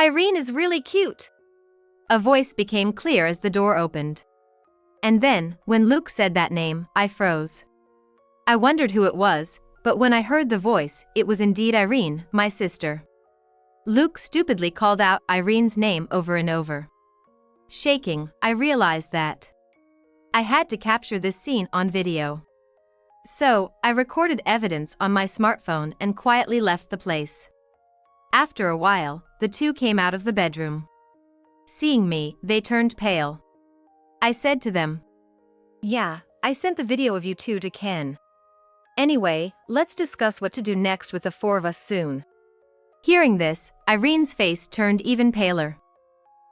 Irene is really cute. A voice became clear as the door opened. And then, when Luke said that name, I froze. I wondered who it was, but when I heard the voice, it was indeed Irene, my sister. Luke stupidly called out Irene's name over and over. Shaking, I realized that I had to capture this scene on video. So, I recorded evidence on my smartphone and quietly left the place. After a while, the two came out of the bedroom. Seeing me, they turned pale. I said to them, "Yeah, I sent the video of you two to Ken. Anyway, let's discuss what to do next with the four of us soon." Hearing this, Irene's face turned even paler.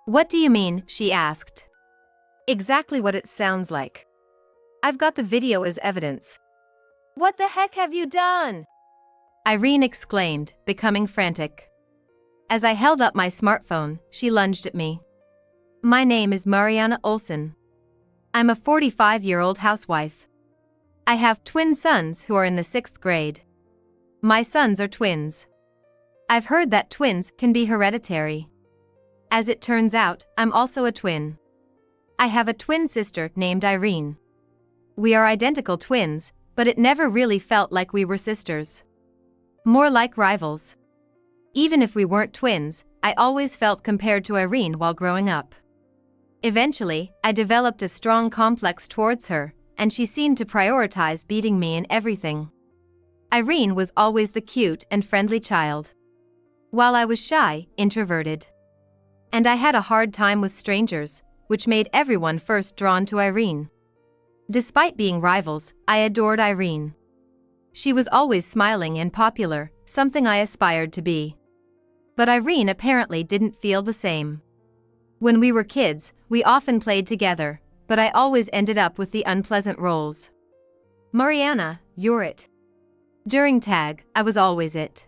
"What do you mean?" she asked. "Exactly what it sounds like. I've got the video as evidence." "What the heck have you done?" Irene exclaimed, becoming frantic. As I held up my smartphone, she lunged at me. "My name is Mariana Olsen. I'm a 45-year-old housewife. I have twin sons who are in the 6th grade. My sons are twins. I've heard that twins can be hereditary. As it turns out, I'm also a twin. I have a twin sister named Irene. We are identical twins, but it never really felt like we were sisters. More like rivals. Even if we weren't twins, I always felt compared to Irene while growing up. Eventually, I developed a strong complex towards her, and she seemed to prioritize beating me in everything. Irene was always the cute and friendly child, while I was shy, introverted. And I had a hard time with strangers, which made everyone first drawn to Irene. Despite being rivals, I adored Irene. She was always smiling and popular, something I aspired to be. But Irene apparently didn't feel the same. When we were kids, we often played together, but I always ended up with the unpleasant roles. "Mariana, you're it." During tag, I was always it.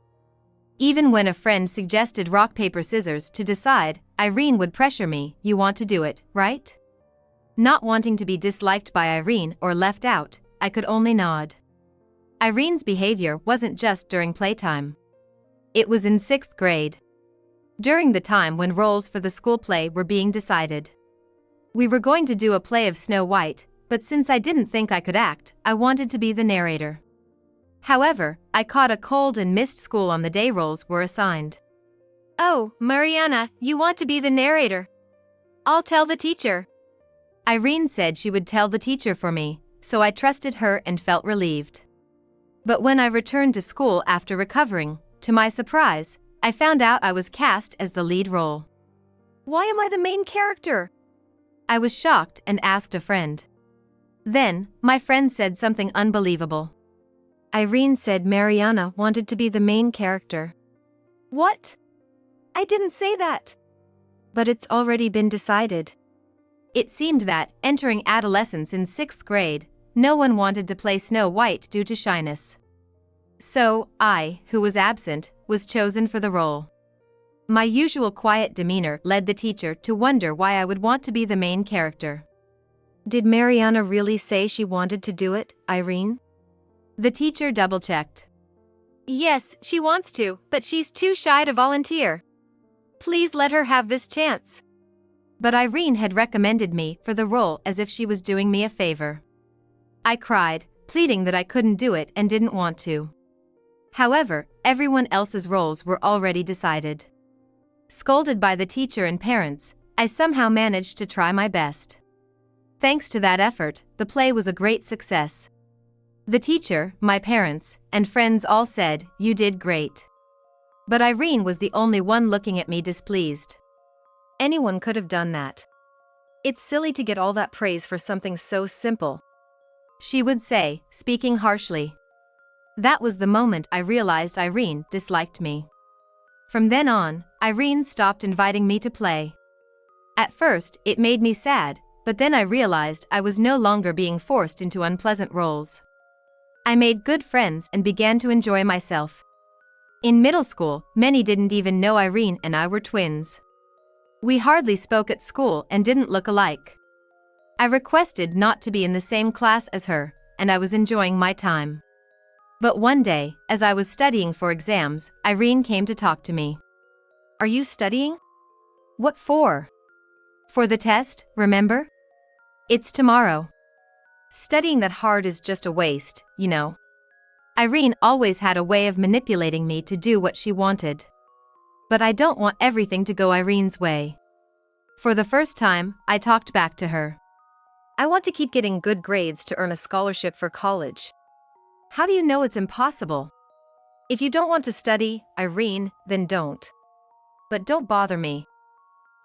Even when a friend suggested rock paper scissors to decide, Irene would pressure me, "You want to do it, right?" Not wanting to be disliked by Irene or left out, I could only nod. Irene's behavior wasn't just during playtime. It was in 6th grade. During the time when roles for the school play were being decided. We were going to do a play of Snow White, but since I didn't think I could act, I wanted to be the narrator. However, I caught a cold and missed school on the day roles were assigned. "Oh, Mariana, you want to be the narrator? I'll tell the teacher." Irene said she would tell the teacher for me, so I trusted her and felt relieved. But when I returned to school after recovering, to my surprise, I found out I was cast as the lead role. "Why am I the main character?" I was shocked and asked a friend. Then, my friend said something unbelievable. Irene said Mariana wanted to be the main character. "What? I didn't say that." "But it's already been decided." It seemed that, entering adolescence in 6th grade, no one wanted to play Snow White due to shyness. So, I, who was absent, was chosen for the role. My usual quiet demeanor led the teacher to wonder why I would want to be the main character. "Did Mariana really say she wanted to do it, Irene?" The teacher double-checked. "Yes, she wants to, but she's too shy to volunteer. Please let her have this chance." But Irene had recommended me for the role as if she was doing me a favor. I cried, pleading that I couldn't do it and didn't want to. However, everyone else's roles were already decided. Scolded by the teacher and parents, I somehow managed to try my best. Thanks to that effort, the play was a great success. The teacher, my parents, and friends all said, "You did great." But Irene was the only one looking at me displeased. Anyone could have done that. "It's silly to get all that praise for something so simple," she would say, speaking harshly. That was the moment I realized Irene disliked me. From then on, Irene stopped inviting me to play. At first, it made me sad, but then I realized I was no longer being forced into unpleasant roles. I made good friends and began to enjoy myself. In middle school, many didn't even know Irene and I were twins. We hardly spoke at school and didn't look alike. I requested not to be in the same class as her, and I was enjoying my time. But one day, as I was studying for exams, Irene came to talk to me. "Are you studying?" What for? For the test, remember? It's tomorrow. Studying that hard is just a waste, you know. Irene always had a way of manipulating me to do what she wanted. But I don't want everything to go Irene's way. For the first time, I talked back to her. I want to keep getting good grades to earn a scholarship for college. How do you know it's impossible? If you don't want to study, Irene, then don't. But don't bother me.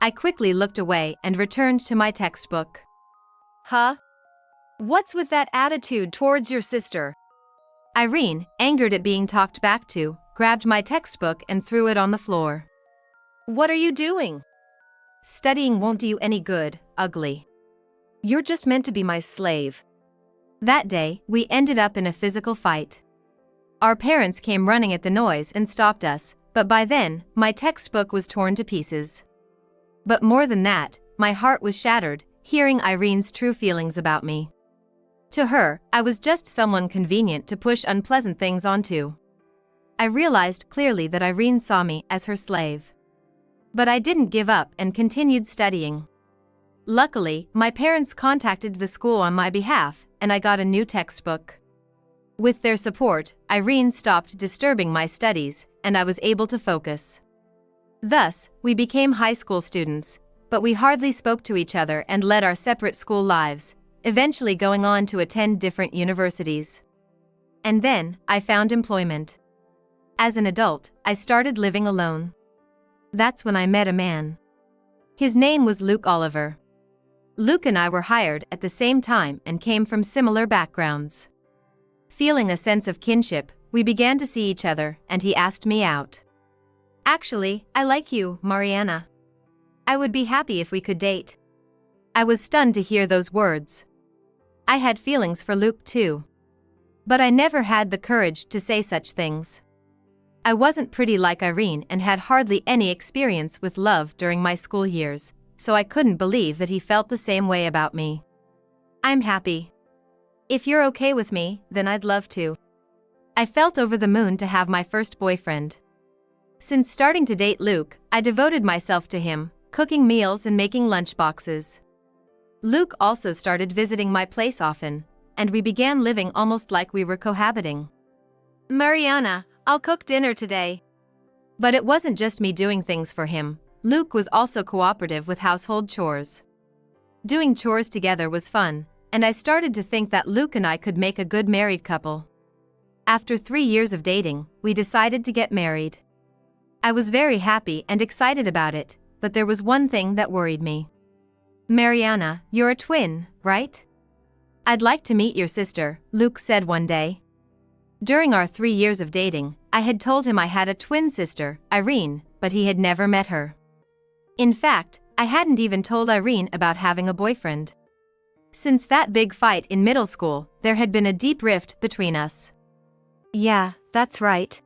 I quickly looked away and returned to my textbook. Huh? What's with that attitude towards your sister? Irene, angered at being talked back to, grabbed my textbook and threw it on the floor. What are you doing? Studying won't do you any good, ugly. You're just meant to be my slave. That day, we ended up in a physical fight. Our parents came running at the noise and stopped us, but by then, my textbook was torn to pieces. But more than that, my heart was shattered, hearing Irene's true feelings about me. To her, I was just someone convenient to push unpleasant things onto. I realized clearly that Irene saw me as her slave. But I didn't give up and continued studying. Luckily, my parents contacted the school on my behalf, and I got a new textbook. With their support, Irene stopped disturbing my studies, and I was able to focus. Thus, we became high school students, but we hardly spoke to each other and led our separate school lives, eventually going on to attend different universities. And then, I found employment. As an adult, I started living alone. That's when I met a man. His name was Luke Oliver. Luke and I were hired at the same time and came from similar backgrounds. Feeling a sense of kinship, we began to see each other, and he asked me out. Actually, I like you, Mariana. I would be happy if we could date. I was stunned to hear those words. I had feelings for Luke too. But I never had the courage to say such things. I wasn't pretty like Irene and had hardly any experience with love during my school years, so I couldn't believe that he felt the same way about me. I'm happy. If you're okay with me, then I'd love to. I felt over the moon to have my first boyfriend. Since starting to date Luke, I devoted myself to him, cooking meals and making lunchboxes. Luke also started visiting my place often, and we began living almost like we were cohabiting. Mariana, I'll cook dinner today. But it wasn't just me doing things for him. Luke was also cooperative with household chores. Doing chores together was fun, and I started to think that Luke and I could make a good married couple. After 3 years of dating, we decided to get married. I was very happy and excited about it, but there was one thing that worried me. Mariana, you're a twin, right? I'd like to meet your sister, Luke said one day. During our 3 years of dating, I had told him I had a twin sister, Irene, but he had never met her. In fact, I hadn't even told Irene about having a boyfriend. Since that big fight in middle school, there had been a deep rift between us. Yeah, that's right.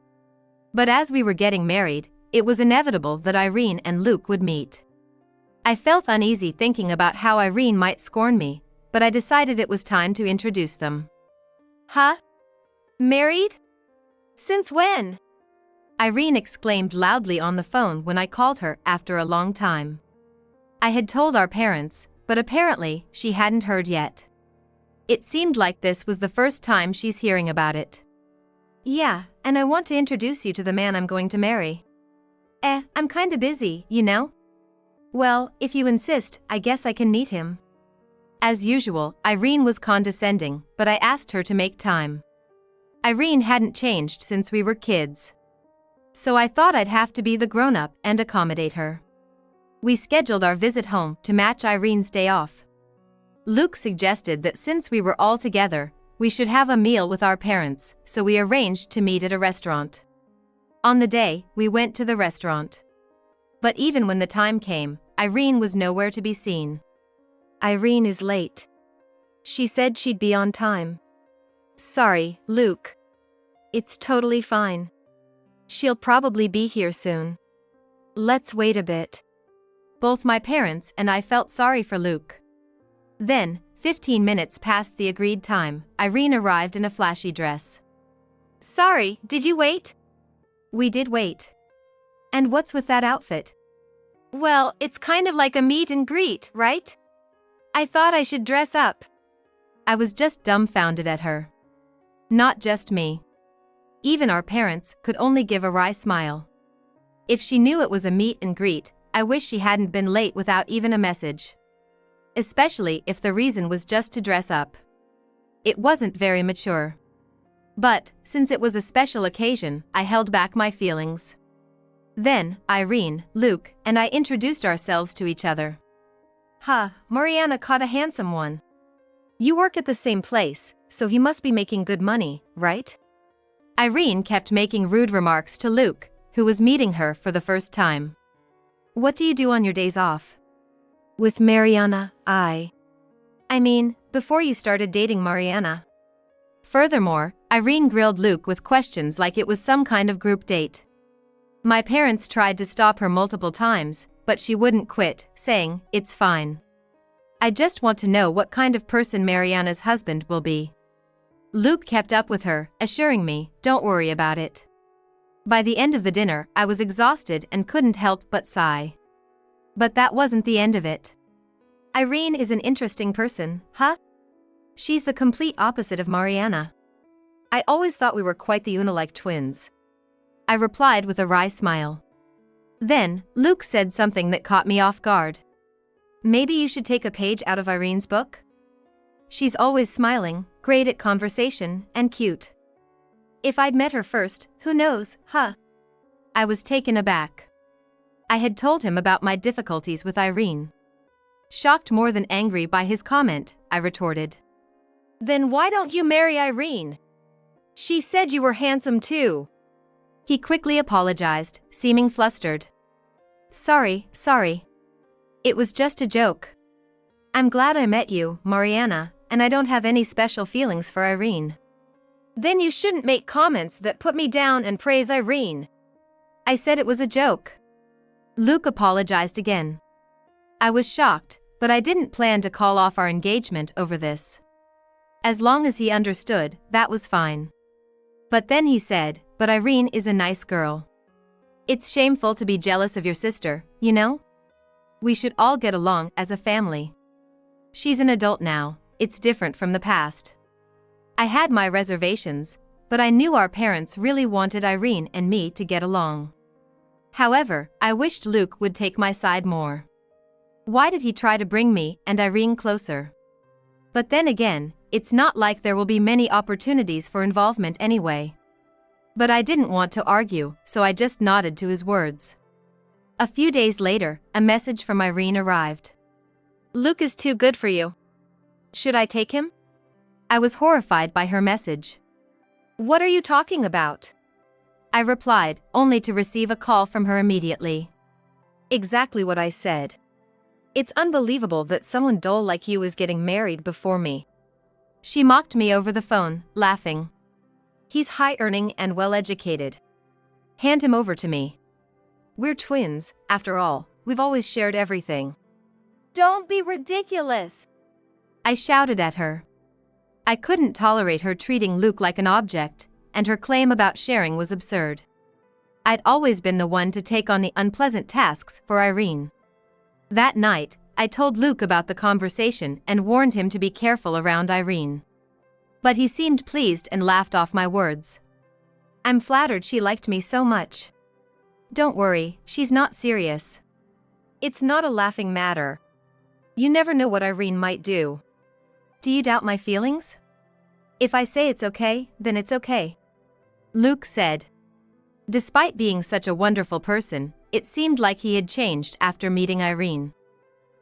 But as we were getting married, it was inevitable that Irene and Luke would meet. I felt uneasy thinking about how Irene might scorn me, but I decided it was time to introduce them. Huh? Married? Since when? Irene exclaimed loudly on the phone when I called her after a long time. I had told our parents, but apparently she hadn't heard yet. It seemed like this was the first time she's hearing about it. Yeah, and I want to introduce you to the man I'm going to marry. I'm kinda busy, you know? Well, if you insist, I guess I can meet him. As usual, Irene was condescending, but I asked her to make time. Irene hadn't changed since we were kids. So I thought I'd have to be the grown-up and accommodate her. We scheduled our visit home to match Irene's day off. Luke suggested that since we were all together, we should have a meal with our parents, so we arranged to meet at a restaurant. On the day, we went to the restaurant. But even when the time came, Irene was nowhere to be seen. Irene is late. She said she'd be on time. Sorry, Luke. It's totally fine. She'll probably be here soon. Let's wait a bit. Both my parents and I felt sorry for Luke. Then, 15 minutes past the agreed time, Irene arrived in a flashy dress. Sorry, did you wait? We did wait. And what's with that outfit? Well, it's kind of like a meet and greet, right? I thought I should dress up. I was just dumbfounded at her. Not just me. Even our parents could only give a wry smile. If she knew it was a meet and greet, I wish she hadn't been late without even a message. Especially if the reason was just to dress up. It wasn't very mature. But, since it was a special occasion, I held back my feelings. Then, Irene, Luke, and I introduced ourselves to each other. Mariana caught a handsome one. You work at the same place, so he must be making good money, right? Irene kept making rude remarks to Luke, who was meeting her for the first time. What do you do on your days off? With Mariana, I mean, before you started dating Mariana. Furthermore, Irene grilled Luke with questions like it was some kind of group date. My parents tried to stop her multiple times, but she wouldn't quit, saying, "It's fine. I just want to know what kind of person Mariana's husband will be." Luke kept up with her, assuring me, "Don't worry about it." By the end of the dinner, I was exhausted and couldn't help but sigh. But that wasn't the end of it. Irene is an interesting person, huh? She's the complete opposite of Mariana. I always thought we were quite the Una-like twins. I replied with a wry smile. Then, Luke said something that caught me off guard. Maybe you should take a page out of Irene's book? She's always smiling, great at conversation, and cute. If I'd met her first, who knows, huh? I was taken aback. I had told him about my difficulties with Irene. Shocked more than angry by his comment, I retorted. Then why don't you marry Irene? She said you were handsome too. He quickly apologized, seeming flustered. Sorry. It was just a joke. I'm glad I met you, Mariana, and I don't have any special feelings for Irene. Then you shouldn't make comments that put me down and praise Irene. I said it was a joke. Luke apologized again. I was shocked, but I didn't plan to call off our engagement over this. As long as he understood, that was fine. But then he said, "But Irene is a nice girl. It's shameful to be jealous of your sister, you know? We should all get along as a family. She's an adult now, it's different from the past." I had my reservations, but I knew our parents really wanted Irene and me to get along. However, I wished Luke would take my side more. Why did he try to bring me and Irene closer? But then again, it's not like there will be many opportunities for involvement anyway. But I didn't want to argue, so I just nodded to his words. A few days later, a message from Irene arrived. Luke is too good for you. Should I take him? I was horrified by her message. What are you talking about? I replied, only to receive a call from her immediately. Exactly what I said. It's unbelievable that someone dull like you is getting married before me. She mocked me over the phone, laughing. He's high-earning and well-educated. Hand him over to me. We're twins, after all, we've always shared everything. Don't be ridiculous! I shouted at her. I couldn't tolerate her treating Luke like an object, and her claim about sharing was absurd. I'd always been the one to take on the unpleasant tasks for Irene. That night, I told Luke about the conversation and warned him to be careful around Irene. But he seemed pleased and laughed off my words. I'm flattered she liked me so much. Don't worry, she's not serious. It's not a laughing matter. You never know what Irene might do. Do you doubt my feelings? If I say it's okay, then it's okay. Luke said. Despite being such a wonderful person, it seemed like he had changed after meeting Irene.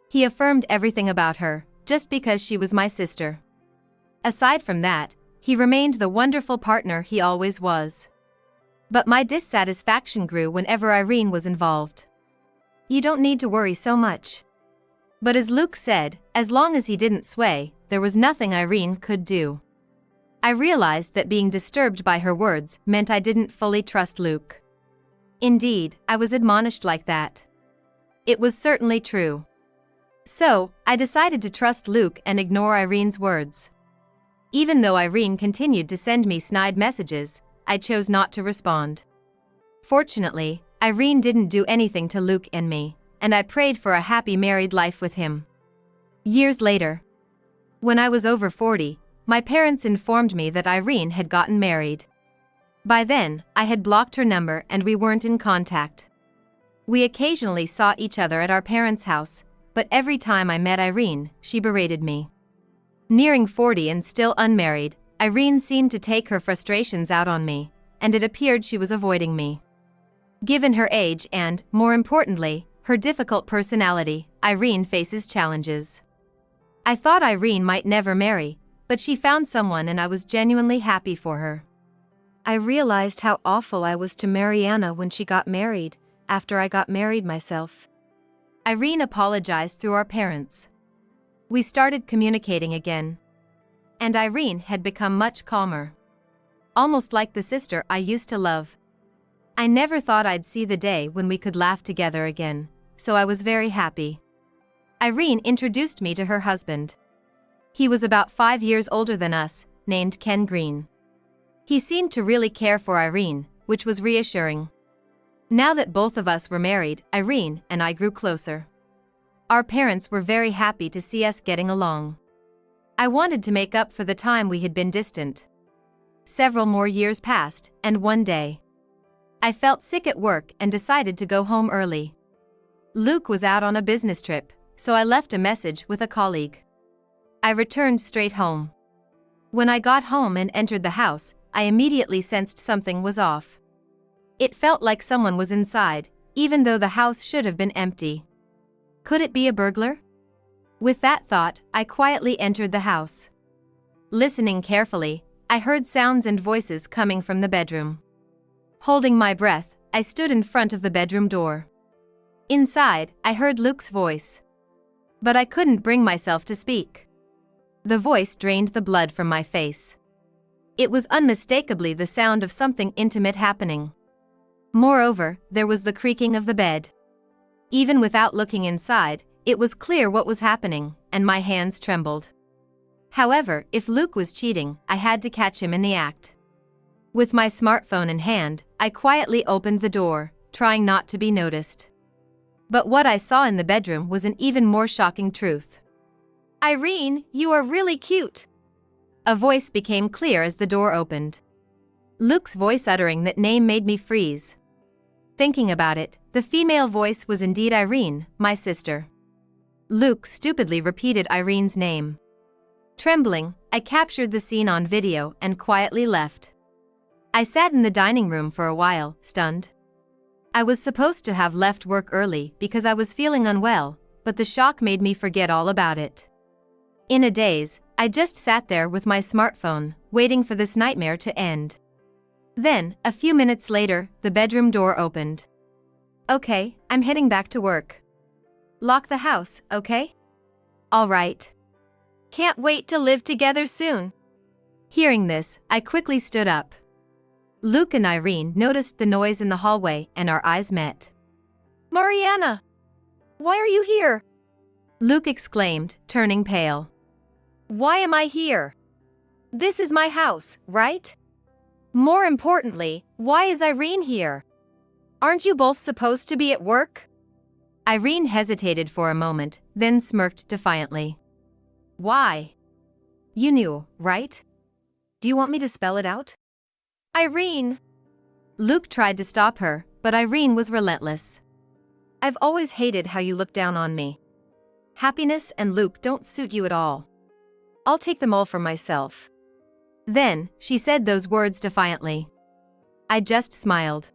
He affirmed everything about her, just because she was my sister. Aside from that, he remained the wonderful partner he always was. But my dissatisfaction grew whenever Irene was involved. You don't need to worry so much. But as Luke said, as long as he didn't sway, there was nothing Irene could do. I realized that being disturbed by her words meant I didn't fully trust Luke. Indeed, I was admonished like that. It was certainly true. So, I decided to trust Luke and ignore Irene's words. Even though Irene continued to send me snide messages, I chose not to respond. Fortunately, Irene didn't do anything to Luke and me, and I prayed for a happy married life with him. Years later, when I was over 40, my parents informed me that Irene had gotten married. By then, I had blocked her number and we weren't in contact. We occasionally saw each other at our parents' house, but every time I met Irene, she berated me. Nearing 40 and still unmarried, Irene seemed to take her frustrations out on me, and it appeared she was avoiding me. Given her age and, more importantly, her difficult personality, Irene faces challenges. I thought Irene might never marry, but she found someone and I was genuinely happy for her. I realized how awful I was to Mariana when she got married, after I got married myself. Irene apologized through our parents. We started communicating again. And Irene had become much calmer. Almost like the sister I used to love. I never thought I'd see the day when we could laugh together again, so I was very happy. Irene introduced me to her husband. He was about 5 years older than us, named Ken Green. He seemed to really care for Irene, which was reassuring. Now that both of us were married, Irene and I grew closer. Our parents were very happy to see us getting along. I wanted to make up for the time we had been distant. Several more years passed, and one day, I felt sick at work and decided to go home early. Luke was out on a business trip, so I left a message with a colleague. I returned straight home. When I got home and entered the house, I immediately sensed something was off. It felt like someone was inside, even though the house should have been empty. Could it be a burglar? With that thought, I quietly entered the house. Listening carefully, I heard sounds and voices coming from the bedroom. Holding my breath, I stood in front of the bedroom door. Inside, I heard Luke's voice. But I couldn't bring myself to speak. The voice drained the blood from my face. It was unmistakably the sound of something intimate happening. Moreover, there was the creaking of the bed. Even without looking inside, it was clear what was happening, and my hands trembled. However, if Luke was cheating, I had to catch him in the act. With my smartphone in hand, I quietly opened the door, trying not to be noticed. But what I saw in the bedroom was an even more shocking truth. "Irene, you are really cute." A voice became clear as the door opened. Luke's voice uttering that name made me freeze. Thinking about it, the female voice was indeed Irene, my sister. Luke stupidly repeated Irene's name. Trembling, I captured the scene on video and quietly left. I sat in the dining room for a while, stunned. I was supposed to have left work early because I was feeling unwell, but the shock made me forget all about it. In a daze, I just sat there with my smartphone, waiting for this nightmare to end. Then, a few minutes later, the bedroom door opened. "Okay, I'm heading back to work." "Lock the house, okay?" "All right." "Can't wait to live together soon." Hearing this, I quickly stood up. Luke and Irene noticed the noise in the hallway and our eyes met. "Mariana! Why are you here?" Luke exclaimed, turning pale. "Why am I here? This is my house, right? More importantly, why is Irene here? Aren't you both supposed to be at work?" Irene hesitated for a moment, then smirked defiantly. "Why? You knew, right? Do you want me to spell it out?" "Irene!" Luke tried to stop her, but Irene was relentless. "I've always hated how you look down on me. Happiness and Luke don't suit you at all. I'll take them all for myself." Then, she said those words defiantly. I just smiled.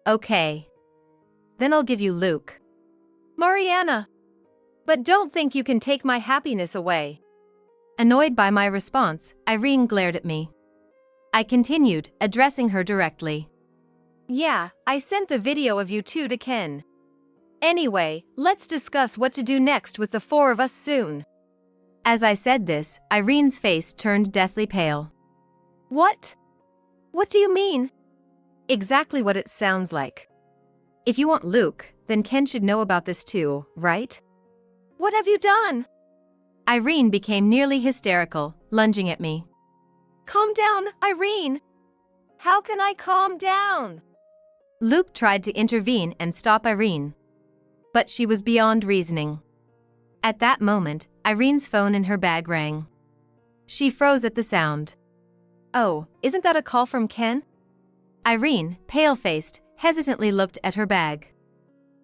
"Okay. Then I'll give you Luke." "Mariana! But don't think you can take my happiness away." Annoyed by my response, Irene glared at me. I continued, addressing her directly. "Yeah, I sent the video of you two to Ken. Anyway, let's discuss what to do next with the four of us soon." As I said this, Irene's face turned deathly pale. "What? What do you mean?" "Exactly what it sounds like. If you want Luke, then Ken should know about this too, right?" "What have you done?" Irene became nearly hysterical, lunging at me. "Calm down, Irene! How can I calm down?" Luke tried to intervene and stop Irene. But she was beyond reasoning. At that moment, Irene's phone in her bag rang. She froze at the sound. "Oh, isn't that a call from Ken?" Irene, pale-faced, hesitantly looked at her bag,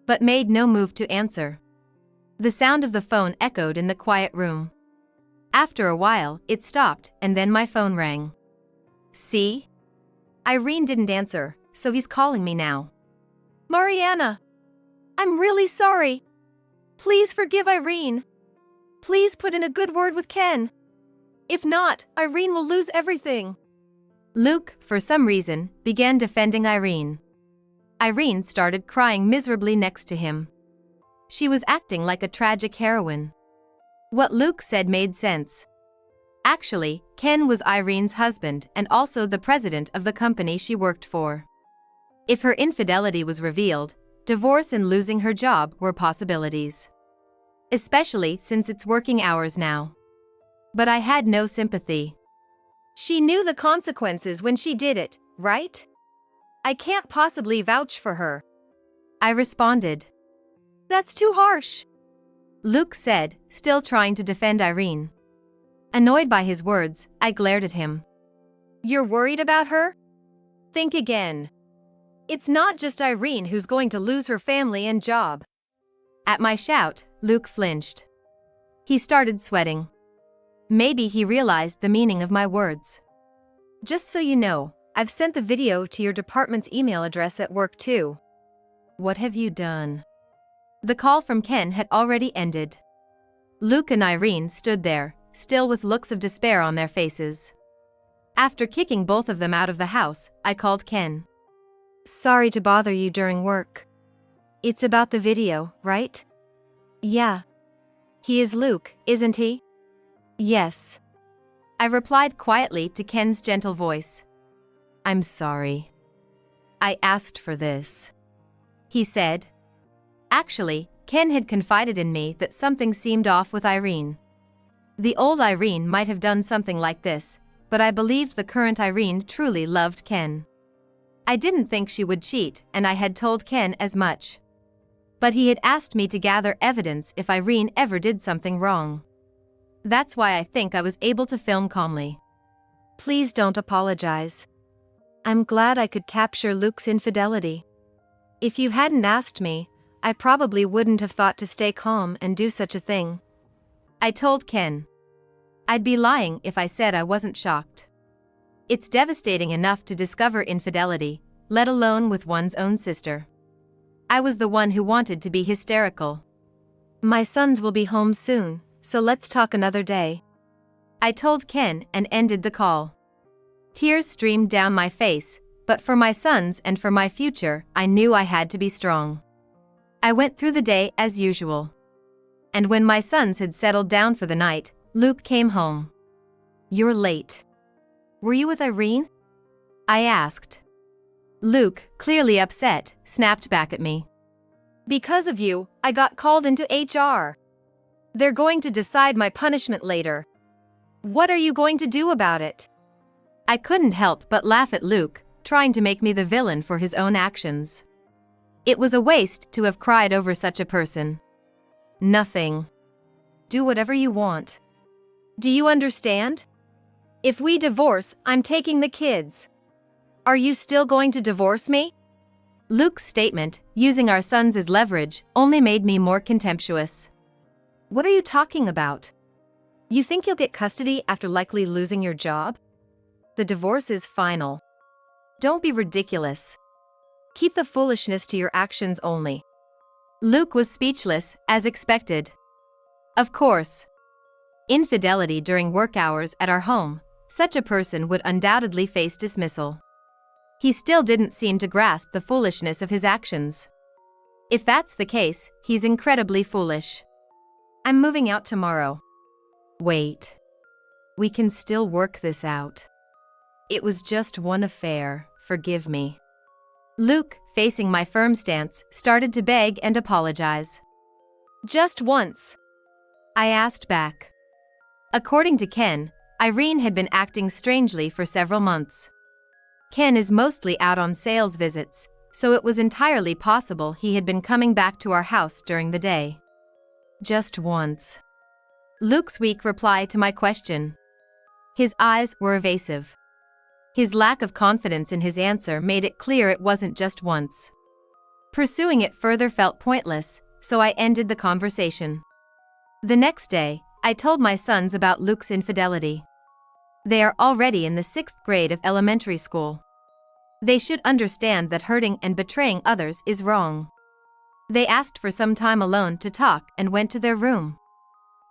but made no move to answer. The sound of the phone echoed in the quiet room. After a while, it stopped, and then my phone rang. "See?" Irene didn't answer, so he's calling me now. "Mariana, I'm really sorry. Please forgive Irene. Please put in a good word with Ken. If not, Irene will lose everything." Luke, for some reason, began defending Irene. Irene started crying miserably next to him. She was acting like a tragic heroine. What Luke said made sense. Actually, Ken was Irene's husband and also the president of the company she worked for. If her infidelity was revealed, divorce and losing her job were possibilities. Especially since it's working hours now. But I had no sympathy. "She knew the consequences when she did it, right? I can't possibly vouch for her," I responded. "That's too harsh," Luke said, still trying to defend Irene. Annoyed by his words, I glared at him. "You're worried about her? Think again. It's not just Irene who's going to lose her family and job." At my shout, Luke flinched. He started sweating. Maybe he realized the meaning of my words. "Just so you know, I've sent the video to your department's email address at work too." "What have you done?" The call from Ken had already ended. Luke and Irene stood there, still with looks of despair on their faces. After kicking both of them out of the house, I called Ken. "Sorry to bother you during work. It's about the video, right?" "Yeah. He is Luke, isn't he?" "Yes," I replied quietly to Ken's gentle voice. "I'm sorry. I asked for this," he said. Actually, Ken had confided in me that something seemed off with Irene. The old Irene might have done something like this, but I believed the current Irene truly loved Ken. I didn't think she would cheat, and I had told Ken as much. But he had asked me to gather evidence if Irene ever did something wrong. That's why I think I was able to film calmly. "Please don't apologize. I'm glad I could capture Luke's infidelity. If you hadn't asked me, I probably wouldn't have thought to stay calm and do such a thing," I told Ken. I'd be lying if I said I wasn't shocked. It's devastating enough to discover infidelity, let alone with one's own sister. I was the one who wanted to be hysterical. "My sons will be home soon, so let's talk another day," I told Ken and ended the call. Tears streamed down my face, but for my sons and for my future, I knew I had to be strong. I went through the day as usual. And when my sons had settled down for the night, Luke came home. "You're late. Were you with Irene?" I asked. Luke, clearly upset, snapped back at me. "Because of you, I got called into HR. They're going to decide my punishment later. What are you going to do about it?" I couldn't help but laugh at Luke, trying to make me the villain for his own actions. It was a waste to have cried over such a person. "Nothing. Do whatever you want. Do you understand? If we divorce, I'm taking the kids. Are you still going to divorce me?" Luke's statement, using our sons as leverage, only made me more contemptuous. "What are you talking about? You think you'll get custody after likely losing your job? The divorce is final. Don't be ridiculous. Keep the foolishness to your actions only." Luke was speechless, as expected. Of course. Infidelity during work hours at our home, such a person would undoubtedly face dismissal. He still didn't seem to grasp the foolishness of his actions. If that's the case, he's incredibly foolish. "I'm moving out tomorrow." "Wait. We can still work this out. It was just one affair, forgive me." Luke, facing my firm stance, started to beg and apologize. "Just once?" I asked back. According to Ken, Irene had been acting strangely for several months. Ken is mostly out on sales visits, so it was entirely possible he had been coming back to our house during the day. Just once. Luke's weak reply to my question. His eyes were evasive. His lack of confidence in his answer made it clear it wasn't just once. Pursuing it further felt pointless, so I ended the conversation. The next day, I told my sons about Luke's infidelity. They are already in the 6th grade of elementary school. They should understand that hurting and betraying others is wrong. They asked for some time alone to talk and went to their room.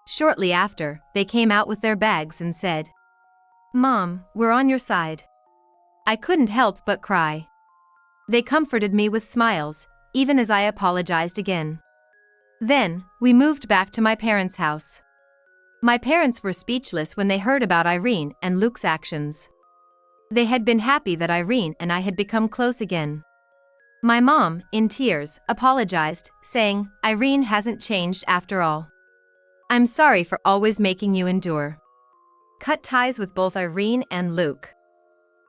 Shortly after, they came out with their bags and said, "Mom, we're on your side." I couldn't help but cry. They comforted me with smiles, even as I apologized again. Then, we moved back to my parents' house. My parents were speechless when they heard about Irene and Luke's actions. They had been happy that Irene and I had become close again. My mom, in tears, apologized, saying, "Irene hasn't changed after all. I'm sorry for always making you endure. Cut ties with both Irene and Luke.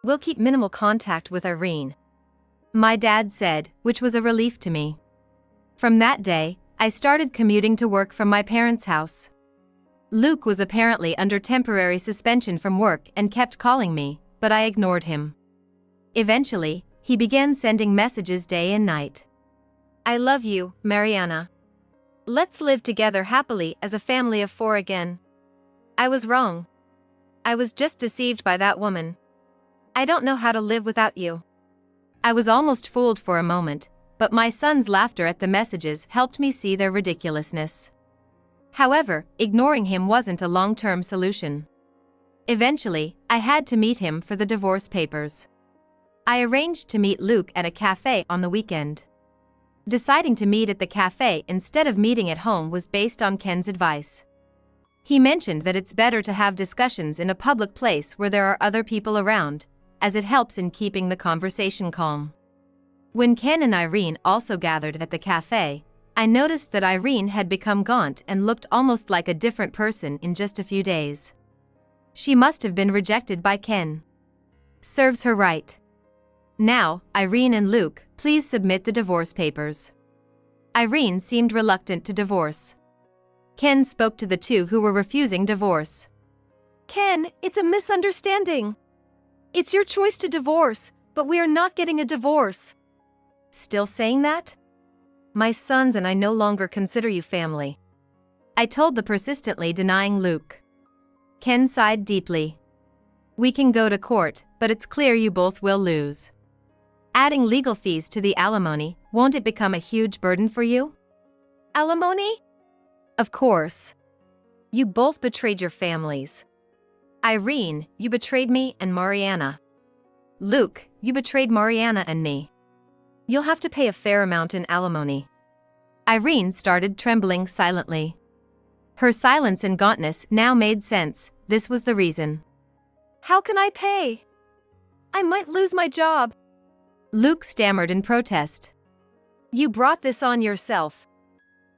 We'll keep minimal contact with Irene," my dad said, which was a relief to me. From that day, I started commuting to work from my parents' house. Luke was apparently under temporary suspension from work and kept calling me, but I ignored him. Eventually, he began sending messages day and night. "I love you, Mariana. Let's live together happily as a family of 4 again. I was wrong. I was just deceived by that woman. I don't know how to live without you." I was almost fooled for a moment, but my son's laughter at the messages helped me see their ridiculousness. However, ignoring him wasn't a long-term solution. Eventually, I had to meet him for the divorce papers. I arranged to meet Luke at a cafe on the weekend. Deciding to meet at the cafe instead of meeting at home was based on Ken's advice. He mentioned that it's better to have discussions in a public place where there are other people around, as it helps in keeping the conversation calm. When Ken and Irene also gathered at the cafe, I noticed that Irene had become gaunt and looked almost like a different person in just a few days. She must have been rejected by Ken. Serves her right. Now, Irene and Luke, please submit the divorce papers. Irene seemed reluctant to divorce. Ken spoke to the two who were refusing divorce. "Ken, it's a misunderstanding. It's your choice to divorce, but we are not getting a divorce." "Still saying that? My sons and I no longer consider you family," I told the persistently denying Luke. Ken sighed deeply. "We can go to court, but it's clear you both will lose. Adding legal fees to the alimony, won't it become a huge burden for you?" "Alimony? Of course. You both betrayed your families. Irene, you betrayed me and Mariana. Luke, you betrayed Mariana and me. You'll have to pay a fair amount in alimony." Irene started trembling silently. Her silence and gauntness now made sense. This was the reason. "How can I pay? I might lose my job." Luke stammered in protest. "You brought this on yourself.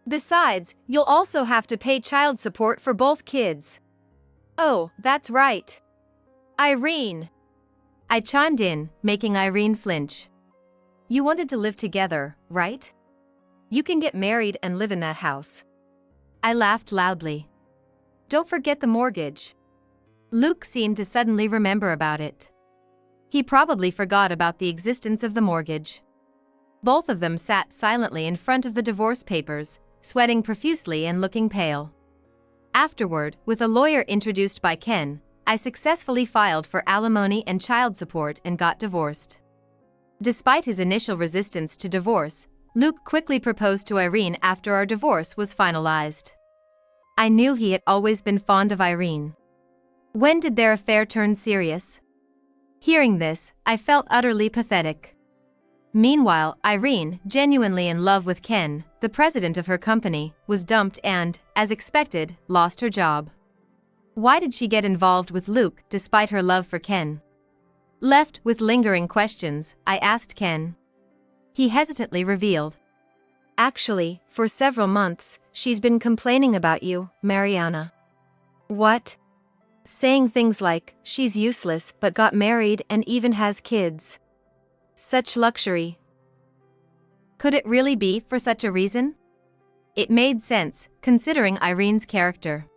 Besides, you'll also have to pay child support for both kids." "Oh, that's right. Irene," I chimed in, making Irene flinch. "You wanted to live together, right? You can get married and live in that house." I laughed loudly. "Don't forget the mortgage." Luke seemed to suddenly remember about it. He probably forgot about the existence of the mortgage. Both of them sat silently in front of the divorce papers, sweating profusely and looking pale. Afterward, with a lawyer introduced by Ken, I successfully filed for alimony and child support and got divorced. Despite his initial resistance to divorce, Luke quickly proposed to Irene after our divorce was finalized. I knew he had always been fond of Irene. When did their affair turn serious? Hearing this, I felt utterly pathetic. Meanwhile, Irene, genuinely in love with Ken, the president of her company, was dumped and, as expected, lost her job. Why did she get involved with Luke despite her love for Ken? Left with lingering questions, I asked Ken. He hesitantly revealed. "Actually, for several months, she's been complaining about you, Mariana." "What?" "Saying things like, she's useless but got married and even has kids. Such luxury. Could it really be for such a reason? It made sense, considering Irene's character.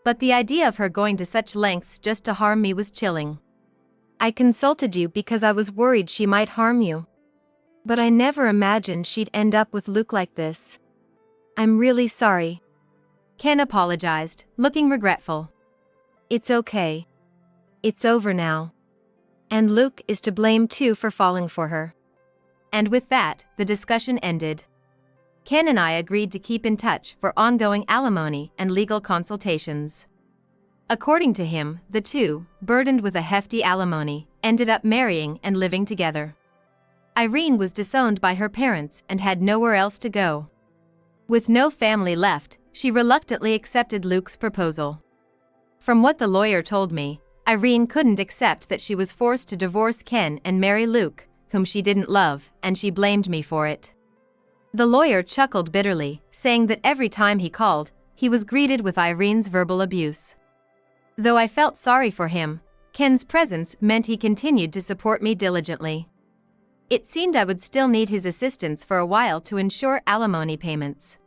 But the idea of her going to such lengths just to harm me was chilling. I consulted you because I was worried she might harm you. But I never imagined she'd end up with Luke like this. I'm really sorry. Ken apologized, looking regretful. It's okay. It's over now. And Luke is to blame too for falling for her. And with that, the discussion ended. Ken and I agreed to keep in touch for ongoing alimony and legal consultations. According to him, the two, burdened with a hefty alimony, ended up marrying and living together. Irene was disowned by her parents and had nowhere else to go. With no family left, she reluctantly accepted Luke's proposal. From what the lawyer told me, Irene couldn't accept that she was forced to divorce Ken and marry Luke, whom she didn't love, and she blamed me for it. The lawyer chuckled bitterly, saying that every time he called, he was greeted with Irene's verbal abuse. Though I felt sorry for him, Ken's presence meant he continued to support me diligently. It seemed I would still need his assistance for a while to ensure alimony payments.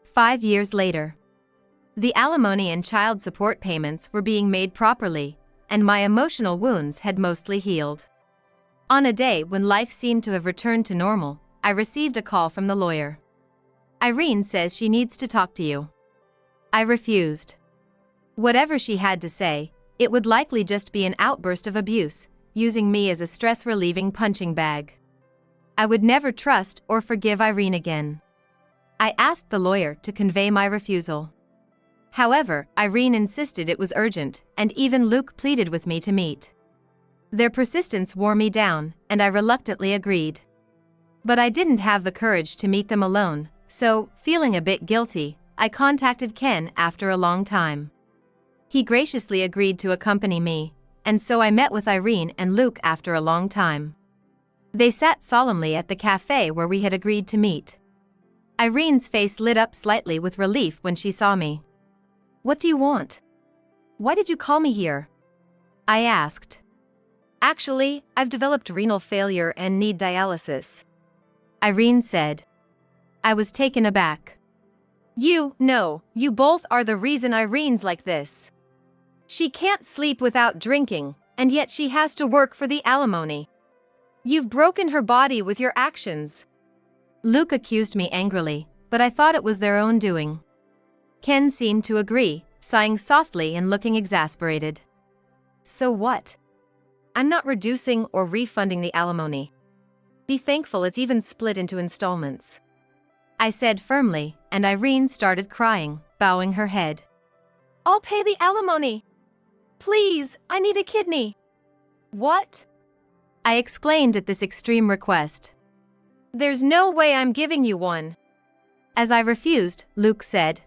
5 years later. The alimony and child support payments were being made properly, and my emotional wounds had mostly healed. On a day when life seemed to have returned to normal, I received a call from the lawyer. Irene says she needs to talk to you. I refused. Whatever she had to say, it would likely just be an outburst of abuse, using me as a stress-relieving punching bag. I would never trust or forgive Irene again. I asked the lawyer to convey my refusal. However, Irene insisted it was urgent, and even Luke pleaded with me to meet. Their persistence wore me down, and I reluctantly agreed. But I didn't have the courage to meet them alone, so, feeling a bit guilty, I contacted Ken after a long time. He graciously agreed to accompany me, and so I met with Irene and Luke after a long time. They sat solemnly at the cafe where we had agreed to meet. Irene's face lit up slightly with relief when she saw me. What do you want? Why did you call me here? I asked. Actually, I've developed renal failure and need dialysis, Irene said. I was taken aback. You both are the reason Irene's like this. She can't sleep without drinking, and yet she has to work for the alimony. You've broken her body with your actions. Luke accused me angrily, but I thought it was their own doing. Ken seemed to agree, sighing softly and looking exasperated. So what? I'm not reducing or refunding the alimony. Be thankful it's even split into installments, I said firmly, and Irene started crying, bowing her head. I'll pay the alimony. Please, I need a kidney. What? I exclaimed at this extreme request. There's no way I'm giving you one. As I refused, Luke said,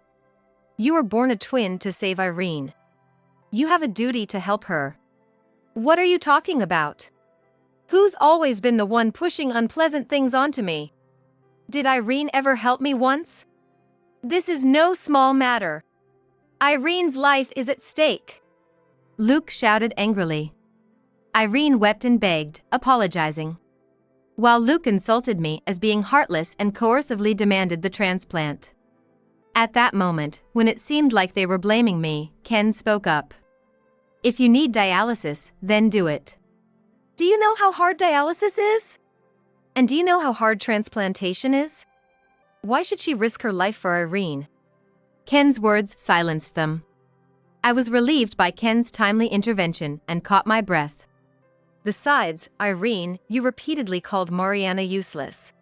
You were born a twin to save Irene. You have a duty to help her. What are you talking about? Who's always been the one pushing unpleasant things onto me? Did Irene ever help me once? This is no small matter. Irene's life is at stake. Luke shouted angrily. Irene wept and begged, apologizing, while Luke insulted me as being heartless and coercively demanded the transplant. At that moment, when it seemed like they were blaming me, Ken spoke up. If you need dialysis, then do it. Do you know how hard dialysis is? And do you know how hard transplantation is? Why should she risk her life for Irene? Ken's words silenced them. I was relieved by Ken's timely intervention and caught my breath. Besides, Irene, you repeatedly called Mariana useless.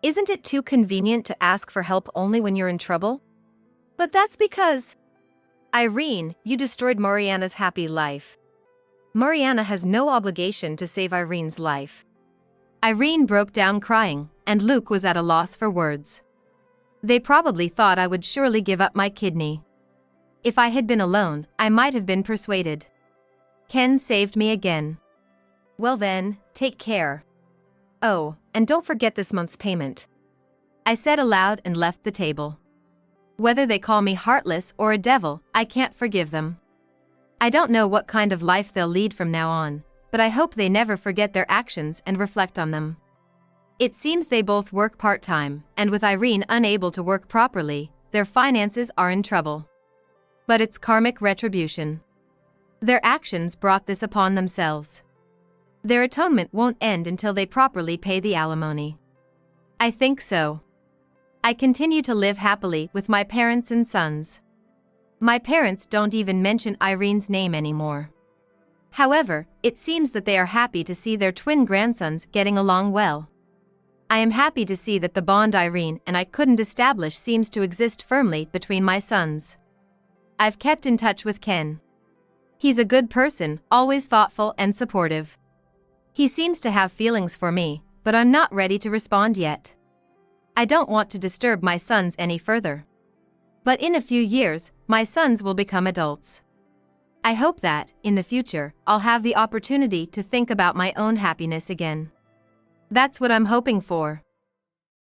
Isn't it too convenient to ask for help only when you're in trouble? But that's because... Irene, you destroyed Mariana's happy life. Mariana has no obligation to save Irene's life. Irene broke down crying, and Luke was at a loss for words. They probably thought I would surely give up my kidney. If I had been alone, I might have been persuaded. Ken saved me again. Well then, take care. Oh, and don't forget this month's payment, I said aloud and left the table. Whether they call me heartless or a devil, I can't forgive them. I don't know what kind of life they'll lead from now on, but I hope they never forget their actions and reflect on them. It seems they both work part-time, and with Irene unable to work properly, their finances are in trouble. But it's karmic retribution. Their actions brought this upon themselves. Their atonement won't end until they properly pay the alimony. I think so. I continue to live happily with my parents and sons. My parents don't even mention Irene's name anymore. However, it seems that they are happy to see their twin grandsons getting along well. I am happy to see that the bond Irene and I couldn't establish seems to exist firmly between my sons. I've kept in touch with Ken. He's a good person, always thoughtful and supportive. He seems to have feelings for me, but I'm not ready to respond yet. I don't want to disturb my sons any further. But in a few years, my sons will become adults. I hope that, in the future, I'll have the opportunity to think about my own happiness again. That's what I'm hoping for.